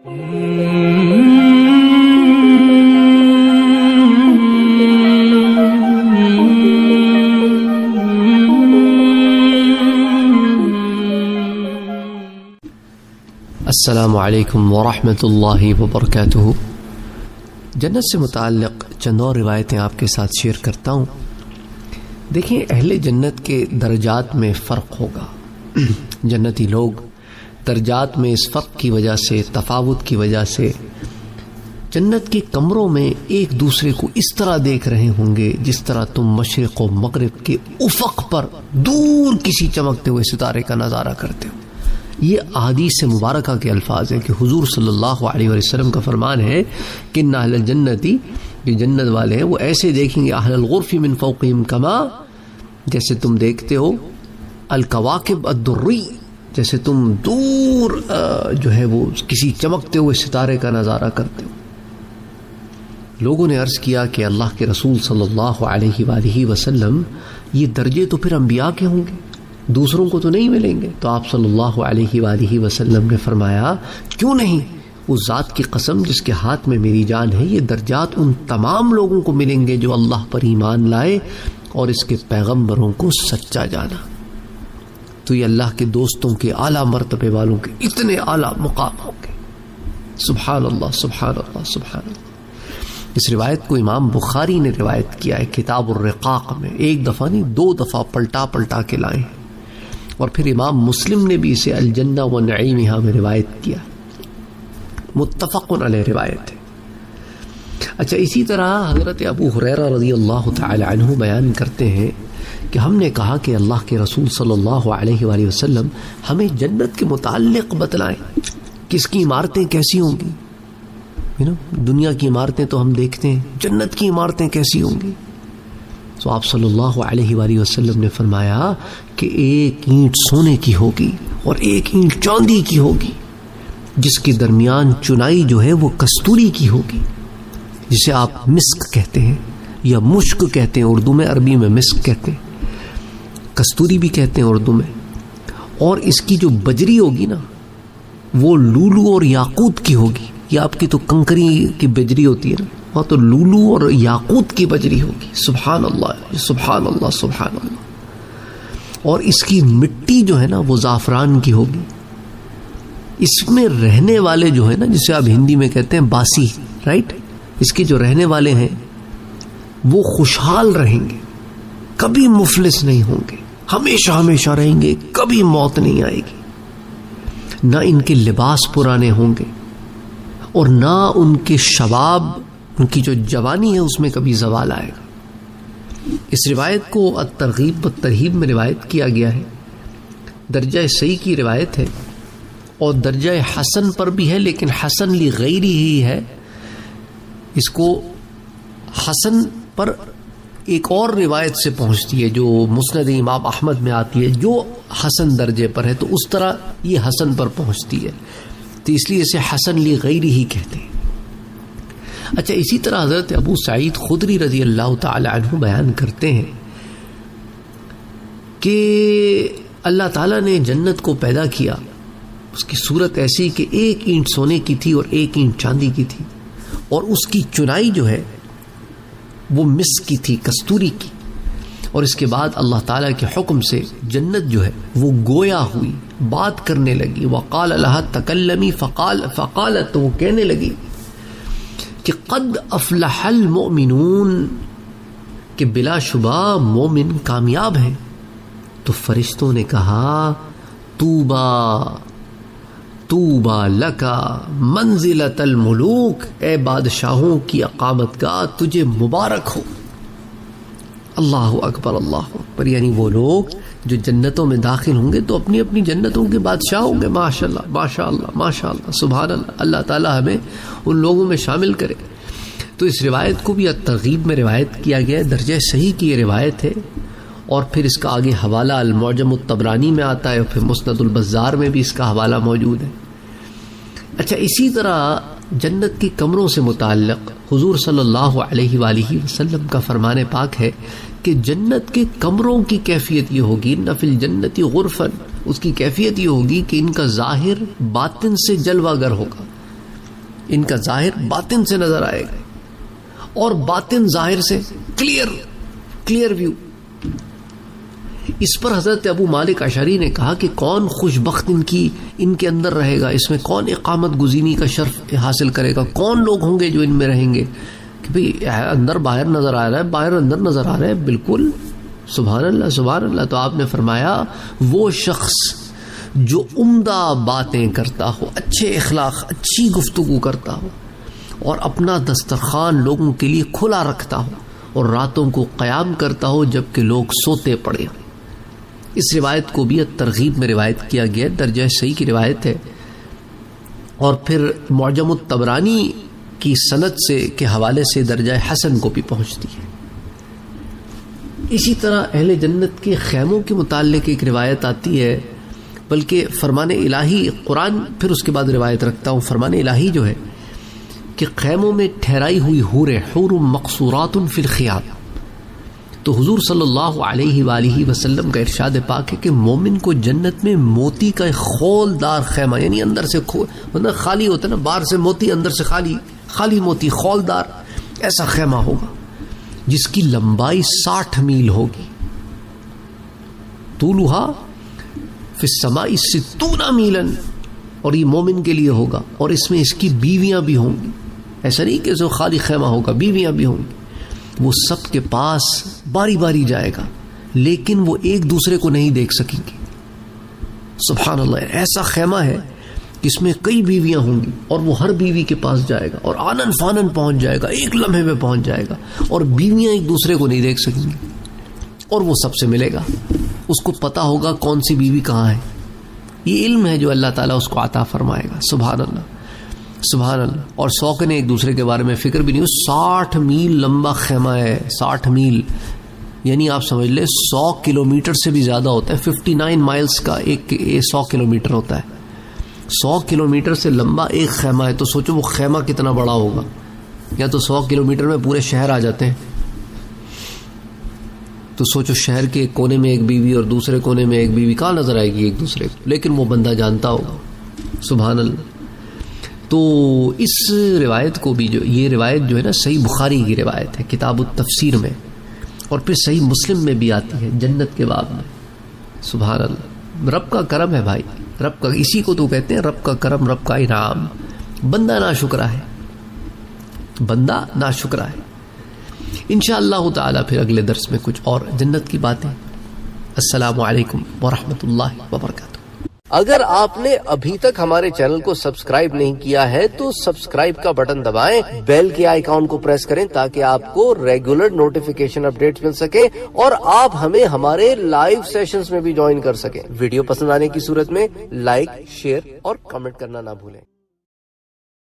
السلام علیکم ورحمۃ اللہ وبرکاتہ۔ جنت سے متعلق چند اور روایتیں آپ کے ساتھ شیئر کرتا ہوں۔ دیکھیں، اہل جنت کے درجات میں فرق ہوگا۔ جنتی لوگ درجات میں اس فرق کی وجہ سے، تفاوت کی وجہ سے، جنت کے کمروں میں ایک دوسرے کو اس طرح دیکھ رہے ہوں گے جس طرح تم مشرق و مغرب کے افق پر دور کسی چمکتے ہوئے ستارے کا نظارہ کرتے ہو۔ یہ احادیث مبارکہ کے الفاظ ہیں کہ حضور صلی اللہ علیہ وسلم کا فرمان ہے کہ ان اہل الجنتی، جو جنت والے ہیں، وہ ایسے دیکھیں گے اہل الغرف من فوقہم کما، جیسے تم دیکھتے ہو الکواکب الدری، جیسے تم دور جو ہے وہ کسی چمکتے ہوئے ستارے کا نظارہ کرتے ہو۔ لوگوں نے عرض کیا کہ اللہ کے رسول صلی اللہ علیہ وآلہ وسلم، یہ درجے تو پھر انبیاء کے ہوں گے، دوسروں کو تو نہیں ملیں گے؟ تو آپ صلی اللہ علیہ وآلہ وسلم نے فرمایا، کیوں نہیں؟ اس ذات کی قسم جس کے ہاتھ میں میری جان ہے، یہ درجات ان تمام لوگوں کو ملیں گے جو اللہ پر ایمان لائے اور اس کے پیغمبروں کو سچا جانا۔ تو یہ اللہ کے دوستوں کے اعلیٰ مرتبے والوں کے اتنے اعلیٰ مقام ہوں گے۔ سبحان اللہ، سبحان اللہ، سبحان اللہ۔ اس روایت کو امام بخاری نے روایت کیا ہے کتاب الرقاق میں، ایک دفعہ نہیں، 2 دفعہ پلٹا کے لائے ہیں، اور پھر امام مسلم نے بھی اسے الجنہ و نعیمہا میں روایت کیا، متفق علیہ روایت ہے۔ اچھا، اسی طرح حضرت ابو ہریرہ رضی اللہ تعالی عنہ بیان کرتے ہیں کہ ہم نے کہا کہ اللہ کے رسول صلی اللہ علیہ وآلہ وسلم ہمیں جنت کے متعلق بتلائیں کہ اس کی عمارتیں کیسی ہوں گی۔ دنیا کی عمارتیں تو ہم دیکھتے ہیں، جنت کی عمارتیں کیسی ہوں گی؟ تو آپ صلی اللہ علیہ وآلہ وسلم نے فرمایا کہ ایک اینٹ سونے کی ہوگی اور ایک اینٹ چاندی کی ہوگی، جس کے درمیان چنائی جو ہے وہ کستوری کی ہوگی، جسے آپ مسک کہتے ہیں یا مشک کہتے ہیں اردو میں، عربی میں مسک کہتے ہیں، کستوری بھی کہتے ہیں اردو میں۔ اور اس کی جو بجری ہوگی نا، وہ لولو اور یاقوت کی ہوگی۔ یہ آپ کی تو کنکری کی بجری ہوتی ہے نا، وہاں تو لولو اور یاقوت کی بجری ہوگی۔ سبحان اللہ، سبحان اللہ، سبحان اللہ۔ اور اس کی مٹی جو ہے نا وہ زعفران کی ہوگی۔ اس میں رہنے والے جو ہیں نا، جسے آپ ہندی میں کہتے ہیں باسی، رائٹ، اس کے جو رہنے والے ہیں وہ خوشحال رہیں گے، کبھی مفلس نہیں ہوں گے، ہمیشہ ہمیشہ رہیں گے، کبھی موت نہیں آئے گی، نہ ان کے لباس پرانے ہوں گے، اور نہ ان کے شباب، ان کی جو جوانی ہے اس میں کبھی زوال آئے گا۔ اس روایت کو الترغیب والترہیب میں روایت کیا گیا ہے، درجہ صحیح کی روایت ہے، اور درجہ حسن پر بھی ہے، لیکن حسن لغیری ہی ہے۔ اس کو حسن پر ایک اور روایت سے پہنچتی ہے جو مسند امام احمد میں آتی ہے، جو حسن درجے پر ہے، تو اس طرح یہ حسن پر پہنچتی ہے، تو اس لیے اسے حسن لغیری ہی کہتے ہیں۔ اچھا، اسی طرح حضرت ابو سعید خدری رضی اللہ تعالی عنہ بیان کرتے ہیں کہ اللہ تعالیٰ نے جنت کو پیدا کیا، اس کی صورت ایسی کہ ایک اینٹ سونے کی تھی اور ایک اینٹ چاندی کی تھی، اور اس کی چنائی جو ہے وہ مسک کی تھی، کستوری کی۔ اور اس کے بعد اللہ تعالیٰ کے حکم سے جنت جو ہے وہ گویا ہوئی، بات کرنے لگی، وقال لها تکلمی، فقالت، تو وہ کہنے لگی کہ قد افلح المؤمنون، کہ بلا شبہ مومن کامیاب ہیں۔ تو فرشتوں نے کہا طوبا طوبا لکا منزلۃ الملوک، اے بادشاہوں کی اقامت گاہ تجھے مبارک ہو۔ اللہ اکبر، اللہ اکبر۔ یعنی وہ لوگ جو جنتوں میں داخل ہوں گے تو اپنی اپنی جنتوں کے بادشاہ ہوں گے۔ ماشاء اللہ، ماشاء اللہ، ماشاء اللہ، سبحان اللہ۔ اللہ تعالیٰ ہمیں ان لوگوں میں شامل کرے۔ تو اس روایت کو بھی الترغیب میں روایت کیا گیا ہے، درجہ صحیح کی یہ روایت ہے، اور پھر اس کا آگے حوالہ المعجم الطبرانی میں آتا ہے، اور پھر مسند البزار میں بھی اس کا حوالہ موجود ہے۔ اچھا، اسی طرح جنت کے کمروں سے متعلق حضور صلی اللہ علیہ وآلہ وسلم کا فرمان پاک ہے کہ جنت کے کمروں کی کیفیت یہ ہوگی، نہ فی الجنت غرفن، اس کی کیفیت یہ ہوگی کہ ان کا ظاہر باطن سے جلوہ گر ہوگا۔ ان کا ظاہر باطن سے نظر آئے گا اور باطن ظاہر سے کلیئر ویو. اس پر حضرت ابو مالک اشعری نے کہا کہ کون خوش بخت ان کے اندر رہے گا, اس میں کون اقامت گزینی کا شرف حاصل کرے گا, کون لوگ ہوں گے جو ان میں رہیں گے کہ بھئی اندر باہر نظر آ رہا ہے, باہر اندر نظر آ رہا ہے. بالکل, سبحان اللہ سبحان اللہ. تو آپ نے فرمایا وہ شخص جو عمدہ باتیں کرتا ہو, اچھے اخلاق, اچھی گفتگو کرتا ہو اور اپنا دسترخوان لوگوں کے لیے کھلا رکھتا ہو اور راتوں کو قیام کرتا ہو جبکہ لوگ سوتے پڑے. اس روایت کو بھی ترغیب میں روایت کیا گیا, درجہ صحیح کی روایت ہے, اور پھر معجم الطبرانی کی سند سے کے حوالے سے درجہ حسن کو بھی پہنچتی ہے. اسی طرح اہل جنت کے خیموں کے متعلق ایک روایت آتی ہے, بلکہ فرمان الہی, قرآن پھر اس کے بعد روایت رکھتا ہوں. فرمان الہی جو ہے کہ خیموں میں ٹھہرائی ہوئی حور مقصورات فی الخیام. تو حضور صلی اللہ علیہ وآلہ وسلم کا ارشاد پاک ہے کہ مومن کو جنت میں موتی کا خولدار خیمہ, یعنی اندر سے خالی ہوتا ہے نا, باہر سے موتی اندر سے خالی موتی, خولدار ایسا خیمہ ہوگا جس کی لمبائی 60 میل ہوگی. طولھا فی السماء 60 میلا, اور یہ مومن کے لیے ہوگا, اور اس میں اس کی بیویاں بھی ہوں گی. ایسا نہیں کہ جو خالی خیمہ ہوگا, بیویاں بھی ہوں گی. وہ سب کے پاس باری باری جائے گا لیکن وہ ایک دوسرے کو نہیں دیکھ سکیں گے. سبحان اللہ, ایسا خیمہ ہے اس میں کئی بیویاں ہوں گی اور وہ ہر بیوی کے پاس جائے گا اور آنن فانن پہنچ جائے گا, ایک لمحے میں پہنچ جائے گا, اور بیویاں ایک دوسرے کو نہیں دیکھ سکیں گی, اور وہ سب سے ملے گا. اس کو پتا ہوگا کون سی بیوی کہاں ہے. یہ علم ہے جو اللہ تعالیٰ اس کو عطا فرمائے گا. سبحان اللہ سبحان اللہ. اور سوکنے ایک دوسرے کے بارے میں فکر بھی نہیں. 60 میل لمبا خیمہ ہے, 60 میل یعنی آپ سمجھ لیں 100 کلومیٹر سے بھی زیادہ ہوتا ہے. 59 مائلز کا ایک 100 کلومیٹر ہوتا ہے. 100 کلومیٹر سے لمبا ایک خیمہ ہے. تو سوچو وہ خیمہ کتنا بڑا ہوگا. یا تو 100 کلومیٹر میں پورے شہر آ جاتے ہیں. تو سوچو شہر کے ایک کونے میں ایک بیوی اور دوسرے کونے میں ایک بیوی, کہاں نظر آئے گی ایک دوسرے کو, لیکن وہ بندہ جانتا ہوگا. سبحان اللہ. تو اس روایت کو بھی, جو یہ روایت جو ہے نا صحیح بخاری کی روایت ہے کتاب التفسیر میں, اور پھر صحیح مسلم میں بھی آتی ہے جنت کے باب میں. سبحان اللہ. رب کا کرم ہے بھائی, رب کا, اسی کو تو کہتے ہیں رب کا کرم, رب کا انعام. بندہ ناشکرا ہے, بندہ ناشکرا ہے. انشاءاللہ تعالی پھر اگلے درس میں کچھ اور جنت کی باتیں. السلام علیکم ورحمۃ اللہ وبرکاتہ. اگر آپ نے ابھی تک ہمارے چینل کو سبسکرائب نہیں کیا ہے تو سبسکرائب کا بٹن دبائیں, بیل کے آئیکن کو پریس کریں تاکہ آپ کو ریگولر نوٹیفیکیشن اپڈیٹس مل سکے اور آپ ہمیں ہمارے لائیو سیشنز میں بھی جوائن کر سکیں. ویڈیو پسند آنے کی صورت میں لائک, شیئر اور کمنٹ کرنا نہ بھولیں.